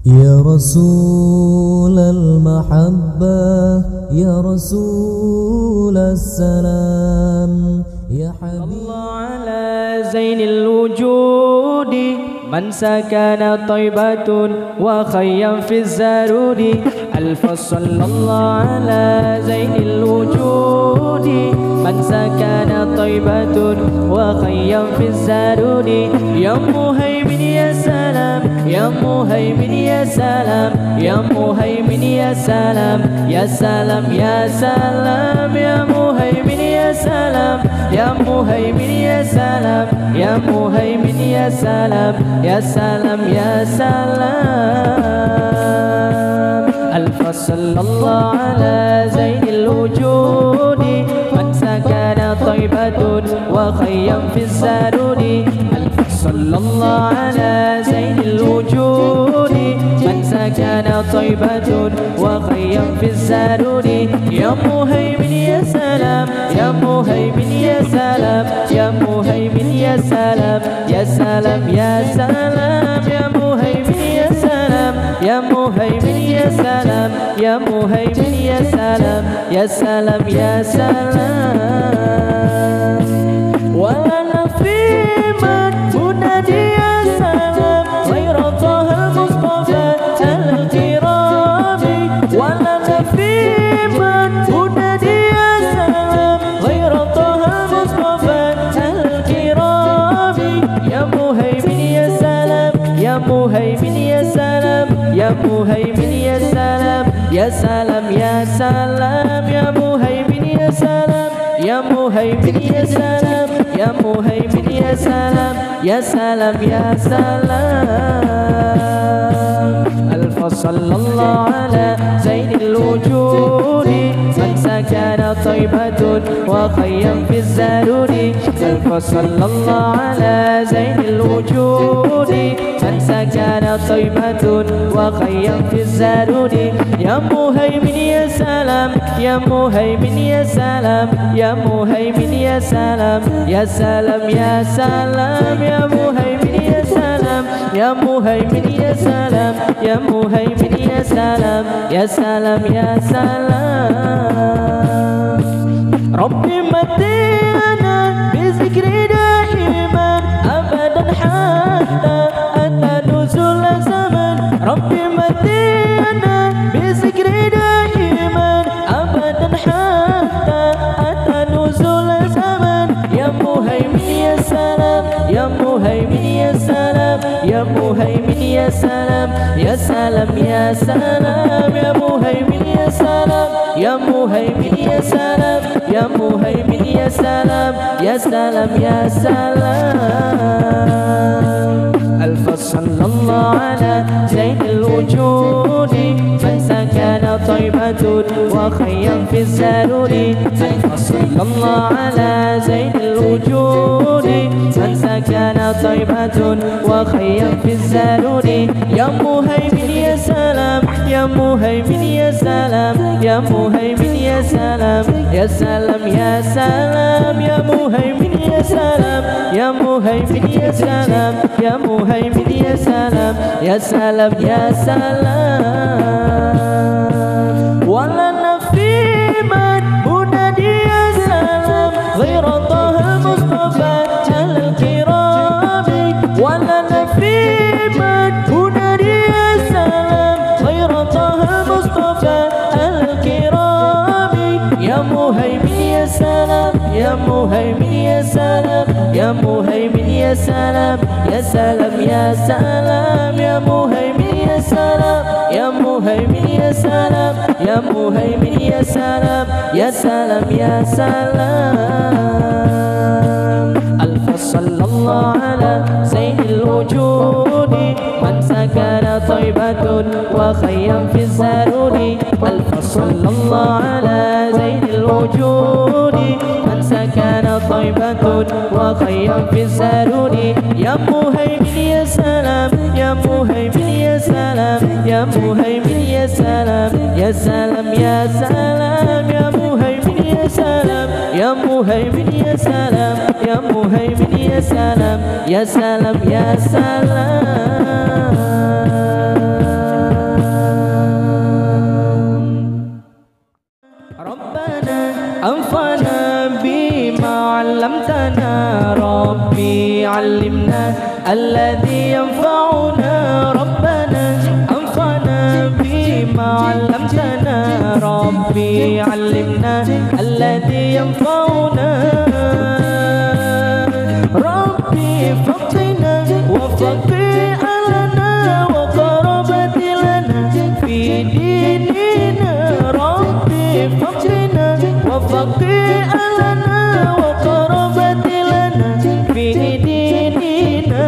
يا رسول المحبة يا رسول السلام يا حبيب الله على زين الوجود من سكن طيبة وخيم في الزارود ألف صلى الله على زين الوجود من سكن طيبة وخيم في الزارود يا مهيمن يا سلام يا مهيمن يا سلام يا مهيمن يا سلام يا سلام يا سلام يا مهيمن يا سلام يا مهيمن يا سلام يا مهيمن يا سلام يا سلام يا سلام ألف صلى الله على زين الوجود من سكن طيبة وخيم في الزارود ألف صلى الله على زين الوجود من سكن طيبة وخيم في الزارود يا مهيمن يا سلام يا مهيمن يا سلام يا مهيمن يا سلام يا سلام يا سلام يا مهيمن يا سلام يا مهيمن يا سلام يا مهيمن يا سلام يا سلام يا سلام ولنا في من منادي يا سلام غير طه المصطفى الكرام ولنا في من منادي يا سلام غير طه المصطفى الكرام يا مهيمن يا سلام يا مهيمن يا سلام يا مهيمن يا سلام يا سلام يا سلام يا مهيمن يا سلام يا مهيمن يا سلام يا مهيمن يا سلام يا سلام يا سلام ألف صلى الله على زين الوجود من سكن طيبة وخيم في الزارود ألف صلى الله على زين الوجود من سكن طيبة وخيم في الزارود يا مهيمن يا سلام يا مهيمن يا سلام يا مهيمن يا سلام يا سلام يا سلام يا مهيمن يا سلام يا مهيمن يا سلام يا مهيمن يا سلام يا سلام يا سلام ربي متينا بذكري دائما أبدا حتى أتى نزول زمن ربي متينا بذكري دائما أبدا حتى أتى نزول زمن يا مهيمن يا سلام يا مهيمن يا سلام يا مهيمن يا سلام يا سلام يا سلام يا مهيمن يا سلام يا مهيمن يا سلام يا مهيمن يا سلام يا سلام يا سلام ألف صلى الله على زين الوجود من سكن طيبة وخيم في الزارود ألف صلى الله على زين الوجود من سكن طيبة وخيم في الزارود يا مهيمن يا سلام يا مهيمن يا سلام يا مهيمن يا سلام يا سلام يا سلام يا مهيمن يا سلام يا مهيمن يا سلام يا مهيمن يا سلام يا سلام يا سلام ولنا في من منادي يا سلام غير طه المصطفى الكرام ولنا في من منادي يا سلام غير طه المصطفى الكرام يا مهيمن يا سلام يا مهيمن يا سلام يا مهيمن يا سلام يا سلام يا سلام يا مهيمن يا سلام يا مهيمن يا سلام يا مهيمن يا سلام يا سلام يا سلام ألف صلى الله على زين الوجود من سكن طيبة وخيم في الزارود ألف صلى الله على زين الوجود من سكن طيبة وخيم في الزارود يا مهيمن يا سلام يا مهيمن يا سلام يا مهيمن يا سلام يا سلام يا سلام يا مهيمن يا سلام يا مهيمن يا سلام يا مهيمن يا سلام يا سلام يا سلام ينفعنا ربي فقنا وفقي أهلنا وقرابة لنا في ديننا ربي فقنا وفقي أهلنا وقرابة لنا في ديننا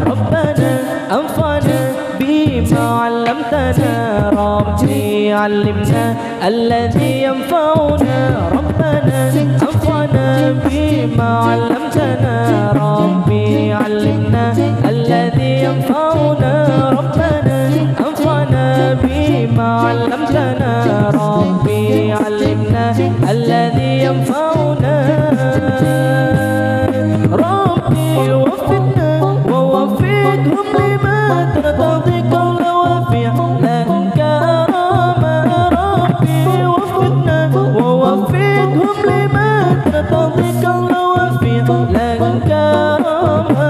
ربنا أنفعنا بما علمتنا ربي علمنا الذي ينفعنا ربنا أنفعنا بما علمتنا ربي علمنا الذي ينفعنا ربنا أنفعنا بما علمتنا ربي علمنا الذي ينفعنا ربي وفقنا ووفقهم لما ترتضي قول وفعلا كرامة ربي وفقنا ووفقهم لما ترتضي قول وفعلا كرامة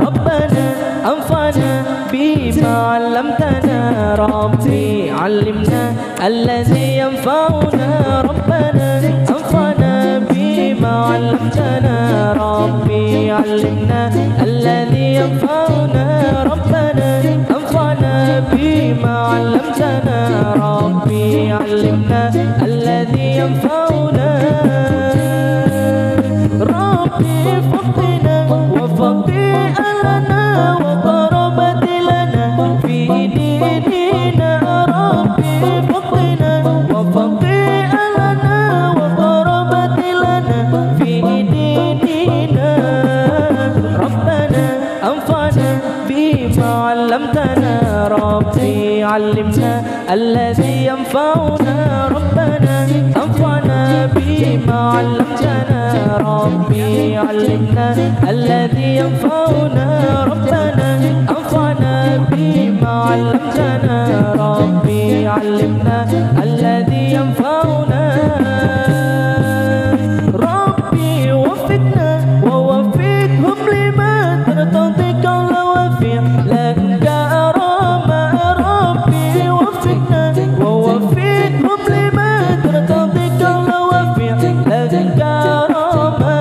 ربنا أنفعنا بما علمتنا ربي علمنا الذي ينفعنا ربنا أنفعنا بما علمتنا ربي علمنا الذي ينفعنا ربنا أنفعنا بما علمتنا ربي علمنا الذي ينفعنا ربي فقنا وفقي أهلنا وقرابة لنا في ديننا ربي فقنا وفقي أهلنا وقرابة لنا في ديننا ربنا أنفعنا بما علمتنا ربي علمنا الذي ينفعنا ربنا أنفعنا بما علمتنا ربي علمنا الذي ينفعنا ربنا أنفعنا بما علمتنا ربي علمنا الذي ينفعنا ربي وفقنا ووفقهم لما ترتضي قول وفعلا كرامة ربي وفقنا ووفقهم لما ترتضي قول وفعلا كرامة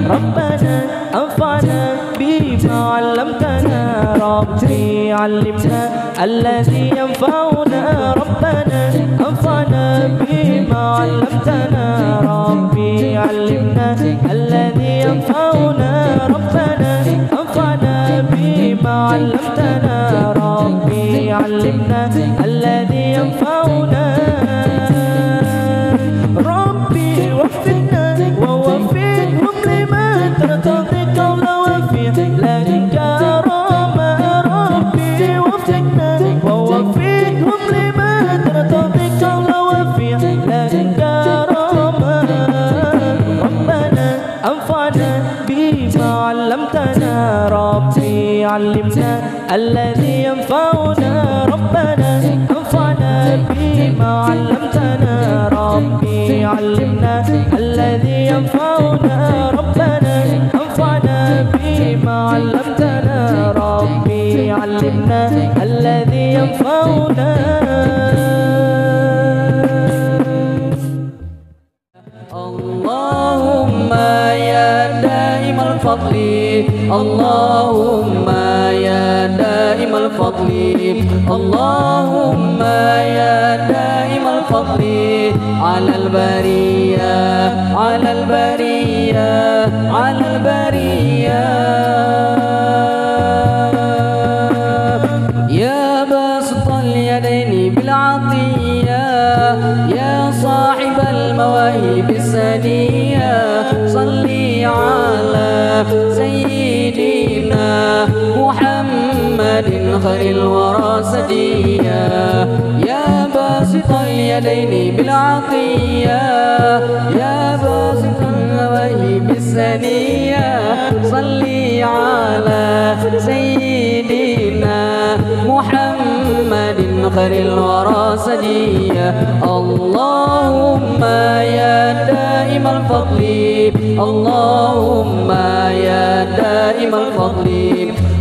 ربنا أنفعنا بما علمتنا ربي علمنا الذي ينفعنا ربنا أنفعنا بما علمتنا ربي علمنا الذي ينفعنا ربنا أنفعنا بما علمتنا ربي علمنا الذي ينفعنا ربي وفقنا ووفقهم لما ترتضي قول وفعلا كرامة ربي وفقنا ووفقهم لما ترتضي قول وفعلا كرامة ربنا أنفعنا بما علمتنا ربي علمنا الذي ينفعنا ربنا أنفعنا بما علمتنا ربي علمنا الذي ينفعنا ربنا أنفعنا بما علمتنا ربي علمنا الذي ينفعنا اللهم يا دائم الفضل اللهم يا دائم الفضل اللهم يا دائم الفضل على البرية على البرية على البرية يا باسط اليدين بالعطية يا صاحب المواهب السنية صلي على سيدنا محمد خير الورى سجيا يا باسط اليدين بالعطية يا باسط المواهب السنية صلي على سيدنا محمد خير الورى سجيا اللهم يا دائم الفضل اللهم يا دائم الفضل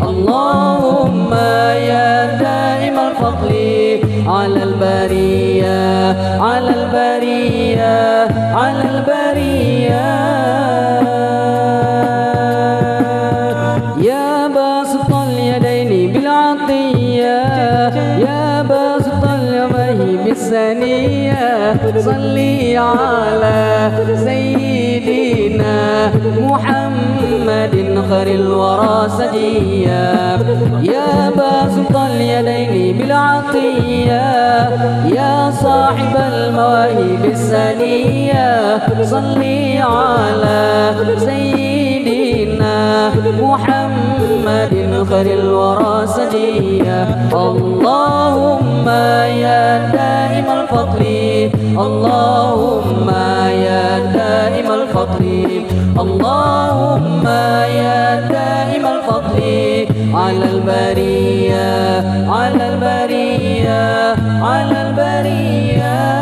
اللهم يا دائم الفضل على البرية على البرية بالعطية يا باسط المواهب السنية صلي على سيدنا محمد خير الورى سجيا يا باسط اليدين بالعطية يا صاحب المواهب السنية صلي على سيدنا محمد خير الورى سجيا اللهم يا دائم الفضل اللهم يا دائم الفضل اللهم يا دائم الفضل على البرية على البرية على البرية